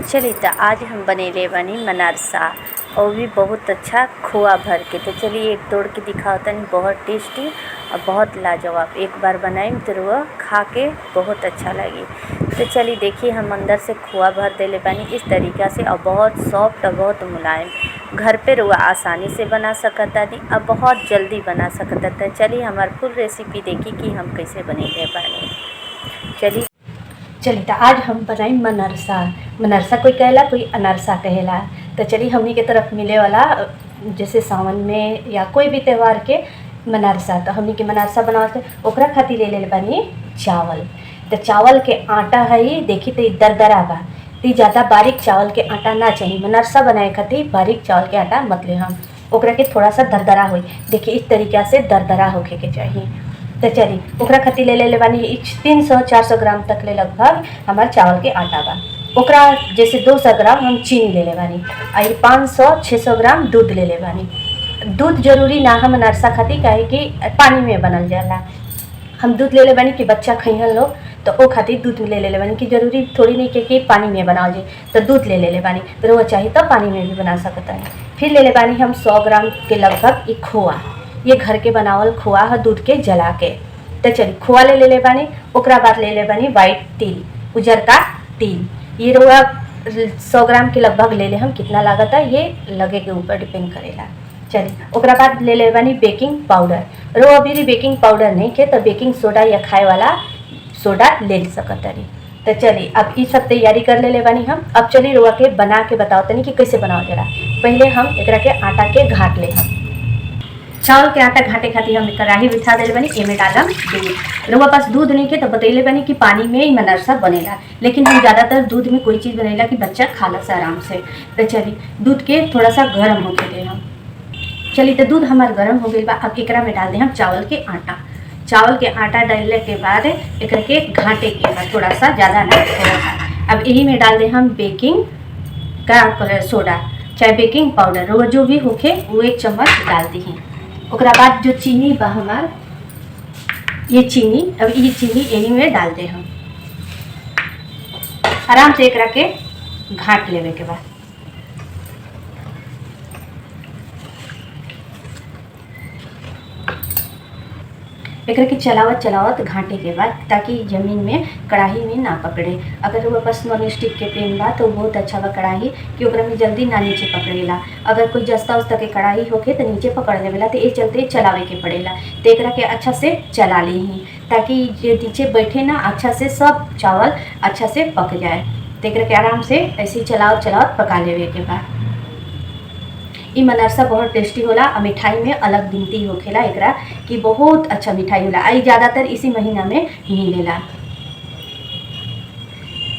चलिए तो आज हम बनेले बनी मनारसा और भी बहुत अच्छा खोआ भर के। तो चलिए एक तोड़ के दिखाओ तनी। बहुत टेस्टी और बहुत लाजवाब। एक बार बनाई तो वह खा के बहुत अच्छा लगी। तो चलिए देखिए हम अंदर से खोआ भर देले बनी इस तरीक़ा से और बहुत सॉफ्ट और बहुत मुलायम। घर पे रुआ आसानी से बना सकता दी और बहुत जल्दी बना सकता था। चलिए हमारी फुल रेसिपी देखी कि हम कैसे बनेले बनी। चलिए तो आज हम बनाई मनारसा। मनारसा कोई कहेला कोई अनारसा कहेला। तो चलिए हमनी के तरफ मिले वाला जैसे सावन में या कोई भी त्यौहार के मनारसा। तो हमनी के मनारसा बनावत ओकरा खातिर ले बानी चावल। तो चावल के आटा है देखी तो दरदरा बा। तो ज़्यादा बारीक चावल के आटा ना चाहिए। मनारसा बनाए खातिर बारीक चावल के आटा मत ले हम ओकरा के थोड़ा सा दरदरा हो। देखिए इस तरीक़ा से दरदरा होके के चाहिए। तो चलिए ओकरा खातिर ले बानी 300-400 ग्राम तक ले लगभग हमारे चावल के आटा बा। ओकरा जैसे 200 ग्राम हम चीनी ले बानी और 500-600 ग्राम दूध ले बानी। दूध जरूरी ना हम मनारसा खातिर काहे कि पानी में बनल जाला। हम दूध ले बानी कि बच्चा खइहन लोग तो ओ खातिर दूध ले बानी कि जरूरी थोड़ी नहीं कि पानी में बनाओ जाए। तो दूध ले बानी तो वो चाहिए तो पानी में भी बना सकता है। फिर ले बानी हम 100 ग्राम के लगभग एक खोआ। ये घर के बनावल खोआ है दूध के जला के। तो चलिए खोआ ले बानी। ओकरा बाद ले बानी वाइट तिल उजर का तिल। ये रोआ 100 ग्राम के लगभग ले हम। कितना लागत है ये लगे के ऊपर डिपेंड करेला। चलिए ओकरा बाद ले बानी बेकिंग पाउडर। रो अभी बेकिंग पाउडर नहीं के तो बेकिंग सोडा या खाए वाला सोडा ले सकता रही। तो चलिए अब ये सब तैयारी कर ले बानी हम। अब चलिए रोआ के बना के बताओ तनी कि कैसे बनाओ जरा। पहले हम एकरा के आटा के घाट ले हम। चावल के आटा घाटे खातिर हम कढ़ाई बिठा दिले बानी। एमे डालम दूध। रउआ पास दूध नहीं के तो बतैले बानी कि पानी में ही मनारसा बनेला। लेकिन हम ज़्यादातर दूध में कोई चीज़ बनेला कि बच्चा खाला से आराम से। तो चलिए दूध के थोड़ा सा गर्म होके दे हम। चलिए तो दूध हमार गर्म हो गई बा। अब एकरा में डाल दे हम चावल के आटा। चावल के आटा डालने के बाद एकरा के घाटे के बाद थोड़ा सा ज़्यादा ना थोड़ा सा। अब यही में डाल दे हम बेकिंग का सोडा चाहे बेकिंग पाउडर वो जो भी होके वो 1 चम्मच डाल दी हैं। ओकरा बाद जो चीनी बा हमार ये चीनी अब ये चीनी यही में डाल दे हम। आराम से एकरा के घाट लेवे के बाद एकरा के चलावत घाटे के बाद ताकि ज़मीन में कढ़ाई में ना पकड़े। अगर वो बस नॉन स्टिक के पेन बा तो बहुत अच्छा बा कढ़ाई कि ओकरा में जल्दी ना नीचे पकड़ेला। अगर कोई जस्ता उस्ता के कढ़ाई होके तो नीचे पकड़ लेवेला तो ये चलते चलावे के पड़ेला। तो एकरा के अच्छा से चला ली ताकि जो नीचे बैठे ना अच्छा से सब चावल अच्छा से पक जाए। तो एकरा के आराम से ऐसे ही चलावत पका लेवे के बाद ई मनारसा बहुत टेस्टी होला। और मिठाई में अलग गिनती होखेला एकरा कि बहुत अच्छा मिठाई होला। आई ज़्यादातर इसी महीना में मिलेला।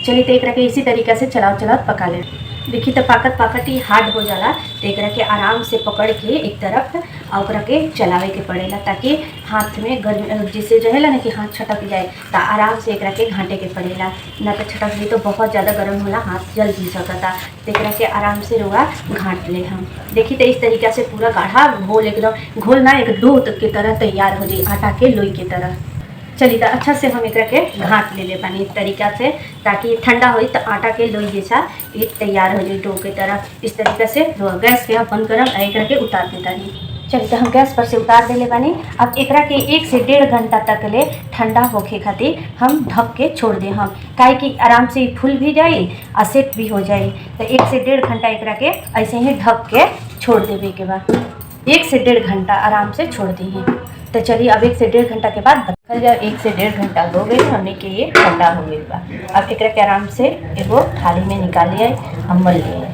चलिए तो एकरा के इसी तरीक़ा से चलावत पका ले। देखिए तो पाकत ही हार्ड हो जाला। तो एकरा के आराम से पकड़ के एक तरफ और ओकरा के चलावे के पड़ेला ताकि हाथ में गर्म जिससे रहेला ना कि हाथ छटक जाए। तो आराम से एकरा के घाटे के पड़ेला ना तो छटक जाए तो बहुत ज़्यादा गर्म होला हाथ जल भी सकता। तो एकरा के आराम से रुआ घाट ले हम। देखिए तो इस तरीक़ा से पूरा गाढ़ा घोल एकदम घोल ना एक डो की तरह तैयार हो जाए आटा के लोई की तरह। चलिए तो अच्छा से हम एकरा के घाट ले पानी इस तरीक़ा से ताकि ठंडा हो तो आटा के लोई जैसा ये तैयार हो जाए डो की तरह। इस तरीक़े से गैस के हम बंद करम एकरा के उतार देता नहीं। चलिए तो हम गैस पर से उतार देले बानी। अब एकरा के 1 से 1.5 घंटा तक ले ठंडा होके खातिर हम ढक के छोड़ दे हम काहे कि आराम से फूल भी जाए और सेट भी हो जाए। तो 1 से 1.5 घंटा एकरा के ऐसे ही ढक के छोड़ देवे के बाद 1 से 1.5 घंटा आराम से छोड़ दी हैं। तो चलिए अब 1 से 1.5 घंटा के बाद बदल जाए। 1 से 1.5 घंटा हो गई हमने के ये ठंडा हो गई बा। अब एकरा के आराम से एगो थाली में निकाल लिया हम मल लिए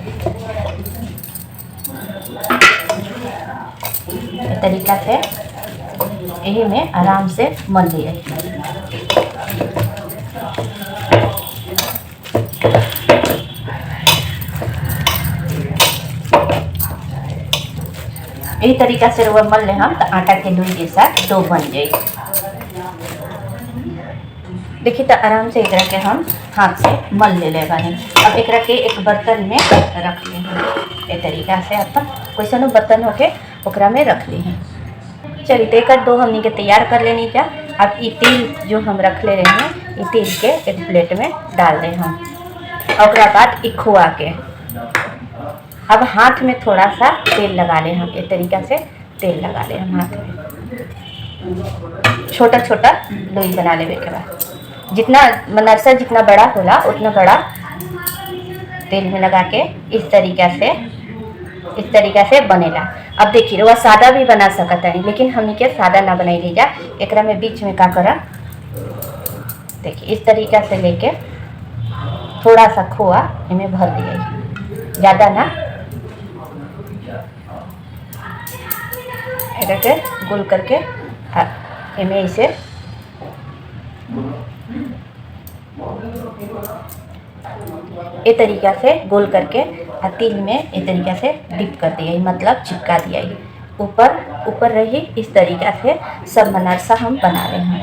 तरीक़ा से यही में आराम से मल लिए। यही तरीक़ा से रवा मल ले हम तो आटा के लोई जैसा डो बन जाए। देखिए तो आराम से एकरा के हम हाथ से मल ले बानी। अब एकरा के एक बर्तन में रख ली ये तरीक़ा से अपन कैसन बर्तन होके ओकरा में रख ली हैं। चलिए तो एक डो हमनी के तैयार कर लेनी क्या। अब ये तेल जो हम रख ले रहे हैं ये तेल के एक प्लेट में डाल दें हम। और बाद ई खोआ के अब हाथ में थोड़ा सा तेल लगा लें हम। इस तरीक़ा से तेल लगा लें हम हाथ में। छोटा छोटा लोई बना लेवे के बाद जितना मनरसा जितना बड़ा होला उतना बड़ा तेल में लगा के इस तरीक़ा से बनेला। अब देखिए वह सादा भी बना सकता है, लेकिन हमने के सादा ना बनाई लीजा। एकरा में बीच में का करा, देखिए इस तरीक़ा से लेके थोड़ा सा खोआ इनमें भर दिया, ज़्यादा ना, करके गोल करके इनमें इसे ये तरीक़ा से गोल करके तिल में ये तरीक़ा से डिप कर दिया, मतलब चिपका दिया। ऊपर रही इस तरीक़ा से सब मनरसा हम बना रहे हैं।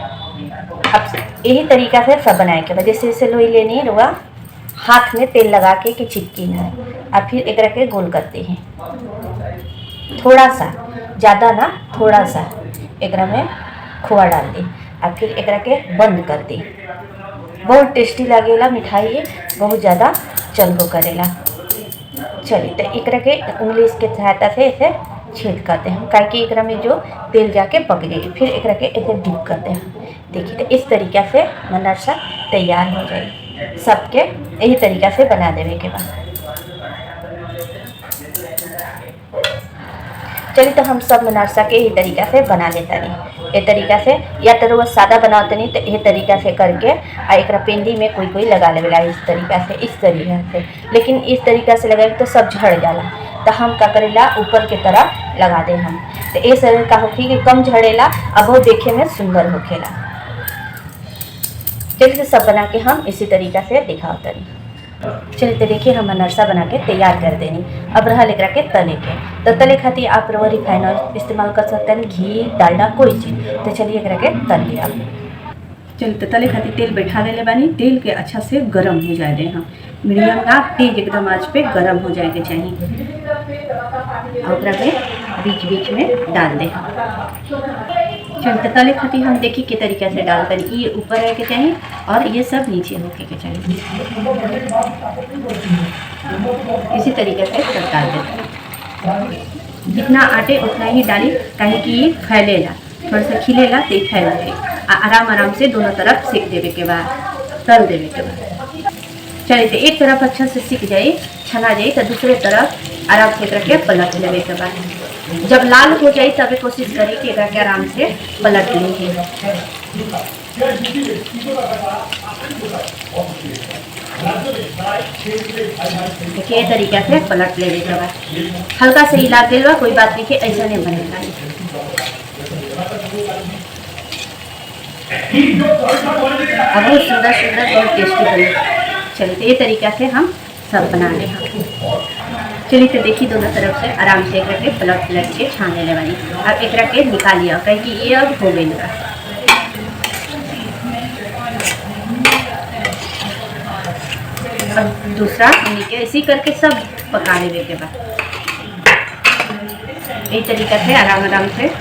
अब यही तरीक़ा से सब बनाए के बाद जैसे लोई लेनी रुआ हाथ में तेल लगा के कि चिपकी है। अब फिर एक के गोल करते हैं, थोड़ा सा, ज़्यादा ना, थोड़ा सा एक में खोआ डाल दी। अब फिर एक के बंद कर दी। बहुत टेस्टी लगेला मिठाई, बहुत ज़्यादा चलबो करेला। चलिए तो एक के उंगली के सहायता से इसे छेद करते हैं, काहे कि एक में जो तेल जाके पक जाएगी। फिर एक के इसे डिप करते हैं। देखिए तो इस तरीक़ा से मनरसा तैयार हो जाएगी। सबके यही तरीक़ा से बना देने के बाद चलिए तो हम सब मनरसा के यही तरीक़ा से बना लेता नहीं। ये तरीक़ा से या तो वो सादा बनाते नहीं तो यही तरीक़ा से करके एक पेंडी में कोई लगा लेवेला इस तरीक़ा से। लेकिन इस तरीक़ा से लगाए तो सब झड़ जाला, तो हम का करेला ऊपर के तरफ लगा दे हम। तो ये शरीर का होखी कि कम झड़ेला, अब वो देखे में सुंदर होखेला। चलिए तो सब बना के हम इसी तरीक़ा से दिखाते नहीं। चलिए तो देखिए हम मनरसा बना के तैयार कर देनी। अब रहा लेकर के तले के, तो तले खातिर आप रिफाइन ऑयल इस्तेमाल कर सकते हैं, घी, डालडा, कोई चीज़। तो चलिए एक के तल लिया। चलिए तो तले खातिर तेल बैठा देले बानी। तेल के अच्छा से गरम हो जाए दे हम, मीडियम ना तेज एकदम आँच पे गरम हो जाए के चाहिए। और बीच बीच में डाल दे। चलिए तो तले खातिर हम देखिए के तरीक़े से डालते हैं। ये ऊपर रह के चाहिए और ये सब नीचे होके के चाहिए। इसी तरीके से सब डाल देते हैं। जितना आटे उतना ही डाली, काहे कि ये फैलेला, थोड़ा सा खिलेला तो फैल जाए। आराम से दोनों तरफ सेक देवे के बाद तल देवे के बाद चलिए तो एक तरफ अच्छा से सीख जाए, छना जाए, तो दूसरे तरफ आराम से करके पलट लेवे के बाद जब लाल हो जाए तब कोशिश करें कि के आराम से पलट लीजिए। देखिए तरीक़ा से पलट लेवे के बाद हल्का से हिला देगा, कोई बात नहीं, ऐसा नहीं बनेगा। अब बहुत सुंदर बहुत टेस्टी बनेगा। चलिए तो ये तरीक़ा से हम सब बना ले। चलिए तो देखिए दोनों तरफ से आराम से एक पलट के छान लेने वाली। अब एक के निकाल लिया, कहीं कि ये अब हो गई। अब दूसरा नीचे ऐसे करके सब पका लेने के बाद यही तरीक़ा से आराम से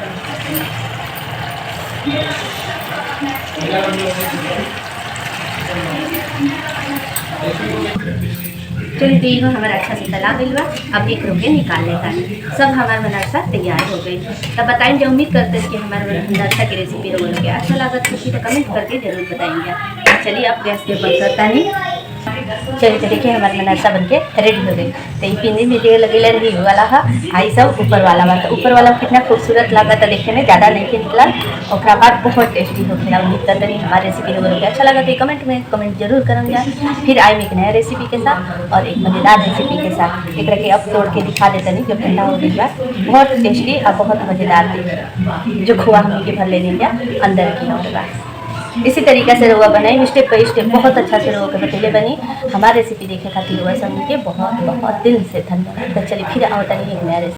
चलिए देखो हमारा अच्छा से तला गई बा। अब एक रुपये निकाल लेता है। सब हमारा मनरसा तैयार हो गई। तब बताएं जो उम्मीद करते हैं कि हमारे मनरसा की रेसिपी लोगों को अच्छा लगा तो किसी तो कमेंट करके जरूर बताएंगे। चलिए अब गैस के बंद करता नहीं। चलिए तो देखिए हमारे मनरसा बनके रेडी हो गई। तो ये पिंडी में जो लगे रही वाला है, आई सब ऊपर वाला बात। ऊपर वाला कितना खूबसूरत लगा था देखने में, ज़्यादा नहीं निकला। और बाद बहुत टेस्टी हो गया। उम्मीद करते नहीं हमारी रेसिपी लोगों को अच्छा लगा तो कमेंट में कमेंट जरूर करूँगा। फिर आए एक नया रेसिपी के साथ और एक मज़ेदार रेसिपी के साथ। एक रखे अब तोड़ के दिखा देते नहीं जो ठंडा हो गई बात। बहुत टेस्टी और बहुत मज़ेदार थी, जो खोआ हम के भर ले लिया अंदर की और बात। इसी तरीक़े से रवा बनाई, स्टेप बाई स्टेप बहुत अच्छा से रवा के बतेले बनी। हमारी रेसिपी देखे खातिर रवा सब के बहुत बहुत दिल से धन्यवाद। तो चलिए फिर आओ तनी एक नया रेसिपी।